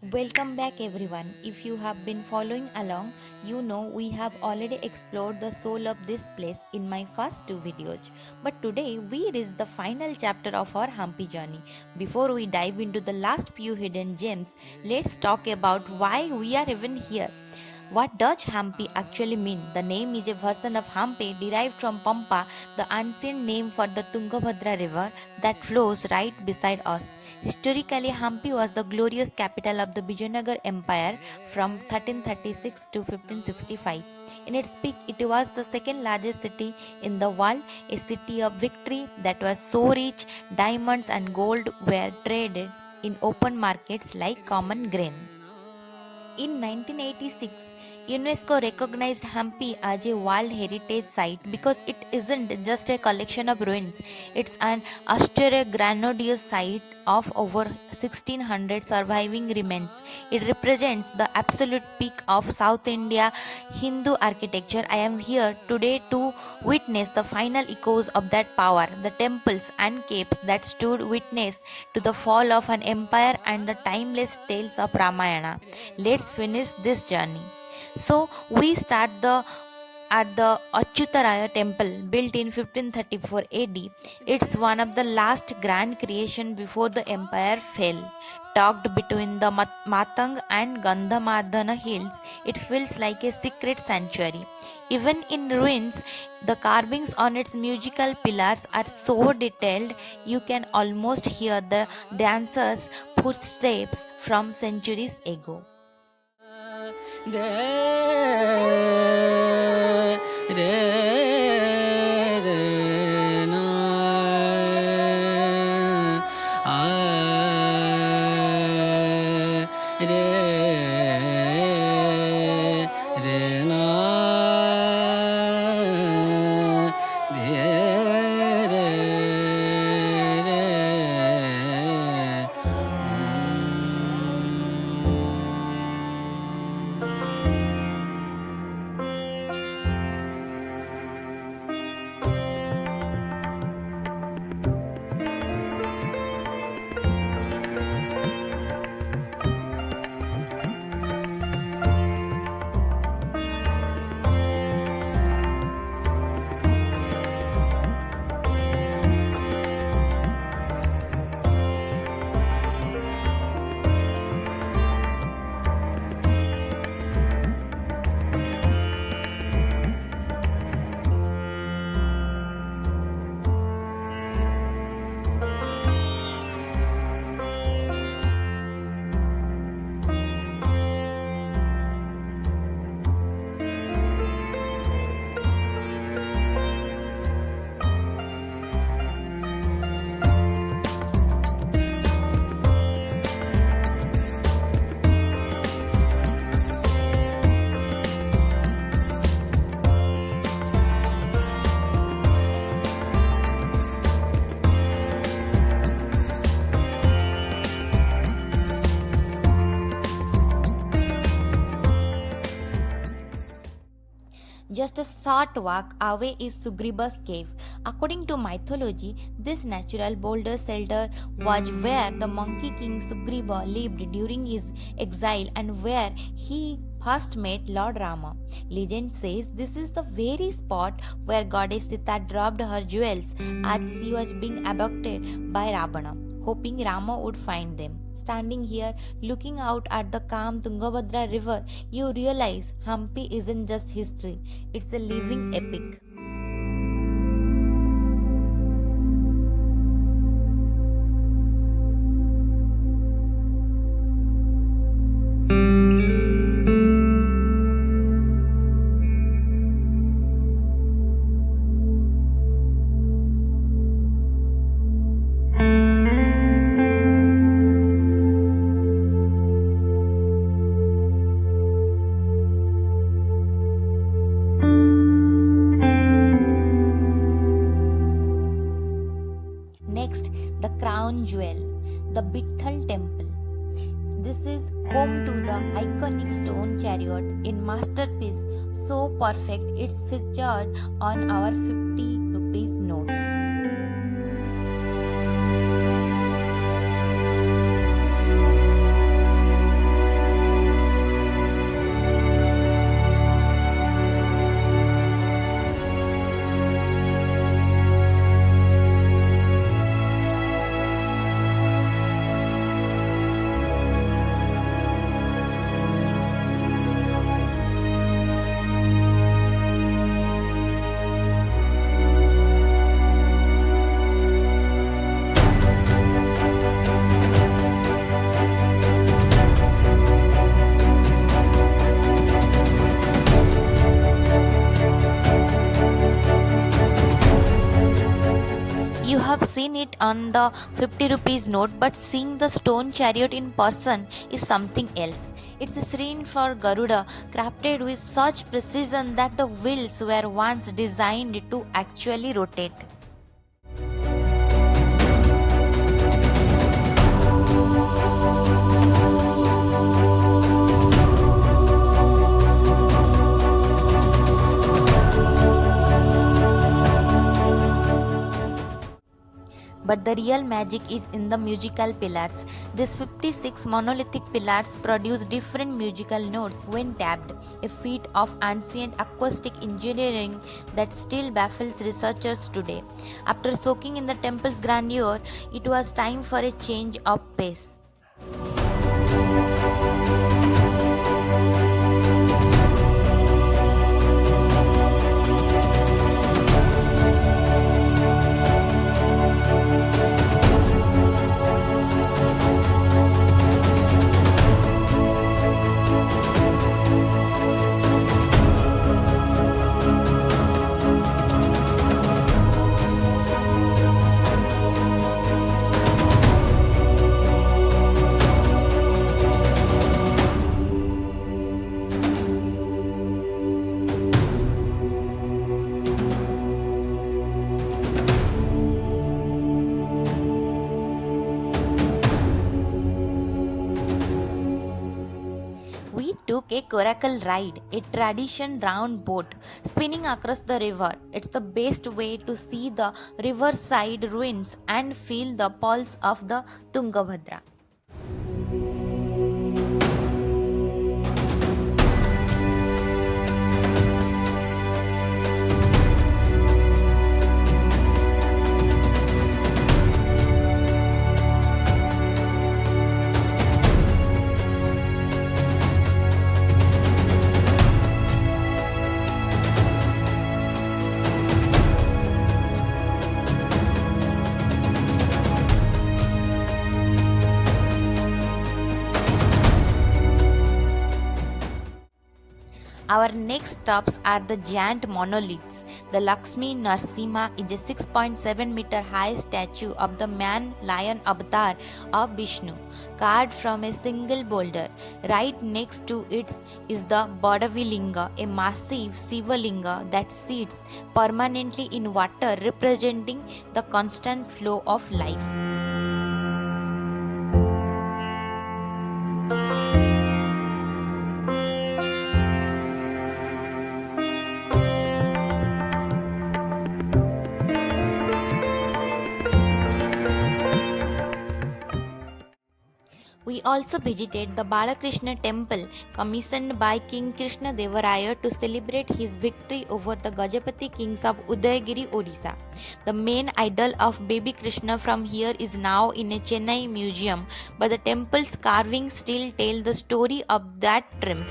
Welcome back everyone. If you have been following along, you know we have already explored the soul of this place in my first two videos. But today we reach the final chapter of our Hampi journey. Before we dive into the last few hidden gems, let's talk about why we are even here. What does Hampi actually mean? The name is a version of Hampi derived from Pampa, the ancient name for the Tungabhadra river that flows right beside us. Historically, Hampi was the glorious capital of the Vijayanagara Empire from 1336 to 1565. In its peak, it was the second largest city in the world, a city of victory that was so rich, diamonds and gold were traded in open markets like common grain. In 1986, UNESCO recognized Hampi as a World Heritage Site because it isn't just a collection of ruins, it's an austere, grandiose site of over 1600 surviving remains. It represents the absolute peak of South India Hindu architecture. I am here today to witness the final echoes of that power, the temples and caves that stood witness to the fall of an empire and the timeless tales of Ramayana. Let's finish this journey. So we start the at the Achyutaraya temple built in 1534 AD. It's one of the last grand creation before the empire fell. Tucked between the Matang and Gandhamadana hills, it feels like a secret sanctuary. Even in ruins, the carvings on its musical pillars are so detailed you can almost hear the dancers' footsteps from centuries ago. Just a short walk away is Sugriva's cave. According to mythology, this natural boulder shelter was where the monkey king Sugriva lived during his exile and where he first met Lord Rama. Legend says this is the very spot where goddess Sita dropped her jewels as she was being abducted by Ravana, hoping Rama would find them. Standing here, looking out at the calm Tungabhadra river, you realize Hampi isn't just history, it's a living epic. Next, the crown jewel, the Vitthala Temple. This is home to the iconic Stone Chariot in masterpiece so perfect it's featured on our 50 rupees note. on the 50 rupees note, but seeing the stone chariot in person is something else. It's a serene for Garuda, crafted with such precision that the wheels were once designed to actually rotate. But the real magic is in the musical pillars. These 56 monolithic pillars produce different musical notes when tapped, a feat of ancient acoustic engineering that still baffles researchers today. After soaking in the temple's grandeur, it was time for a change of pace. We took a coracle ride, a tradition round boat spinning across the river. It's the best way to see the riverside ruins and feel the pulse of the Tungabhadra. Our next stops are the giant monoliths. The Lakshmi Narasimha is a 6.7 meter high statue of the man lion avatar of Vishnu, carved from a single boulder. Right next to it is the Badavilinga, a massive Shiva linga that sits permanently in water, representing the constant flow of life. We also visited the Balakrishna Temple, commissioned by King Krishna Devaraya to celebrate his victory over the Gajapati kings of Udayagiri, Odisha. The main idol of baby Krishna from here is now in a Chennai museum, but the temple's carvings still tell the story of that triumph.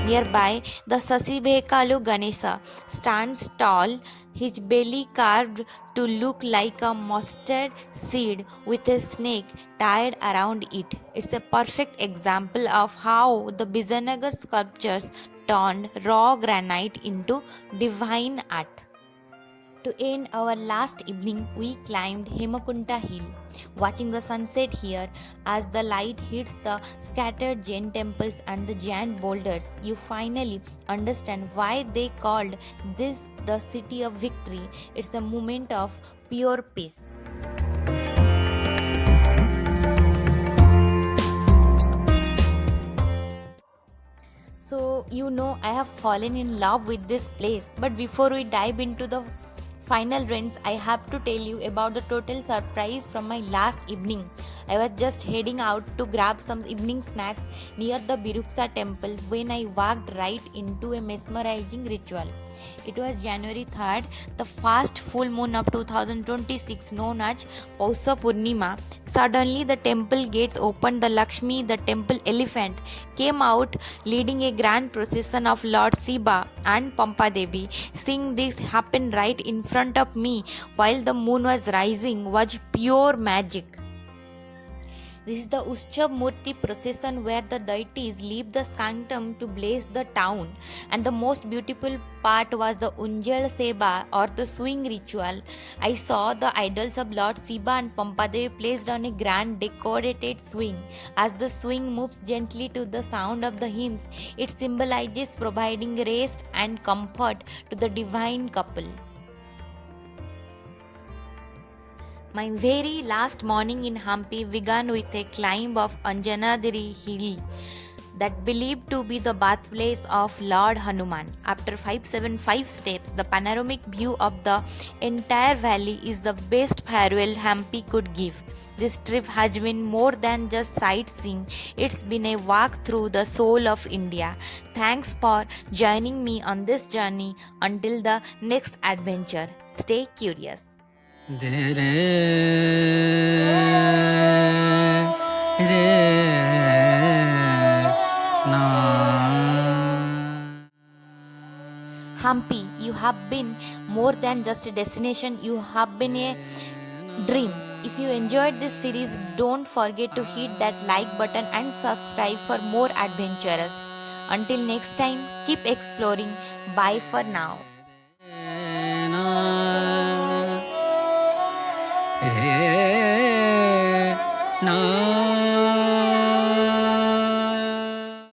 Nearby, the Sasibekalu Ganesha stands tall, his belly carved to look like a mustard seed with a snake tied around it. It's a perfect example of how the Vijayanagara sculptures turned raw granite into divine art. To end our last evening, we climbed Hemakunta Hill, watching the sunset here as the light hits the scattered Jain temples and the giant boulders. You finally understand why they called this the city of victory. It's a moment of pure peace. So, I have fallen in love with this place. But before we dive into the final runs, I have to tell you about the total surprise from my last evening. I was just heading out to grab some evening snacks near the Virupaksha Temple when I walked right into a mesmerizing ritual. It was January 3rd, the first full moon of 2026, known as Paush Purnima. Suddenly, the temple gates opened. The Lakshmi, the temple elephant, came out leading a grand procession of Lord Shiva and Pampa Devi. Seeing this happen right in front of me while the moon was rising was pure magic. This is the Ushchav Murti procession where the deities leave the sanctum to bless the town. And the most beautiful part was the Unjal Seba or the swing ritual. I saw the idols of Lord Shiva and Pampadevi placed on a grand decorated swing. As the swing moves gently to the sound of the hymns, it symbolizes providing rest and comfort to the divine couple. My very last morning in Hampi began with a climb of Anjanadiri hill that believed to be the birthplace of Lord Hanuman. After 575 steps, the panoramic view of the entire valley is the best farewell Hampi could give. This trip has been more than just sightseeing, it's been a walk through the soul of India. Thanks for joining me on this journey. Until the next adventure, stay curious. Hampi, you have been more than just a destination, you have been a dream. If you enjoyed this series, don't forget to hit that like button and subscribe for more adventures. Until next time, keep exploring. Bye for now. Na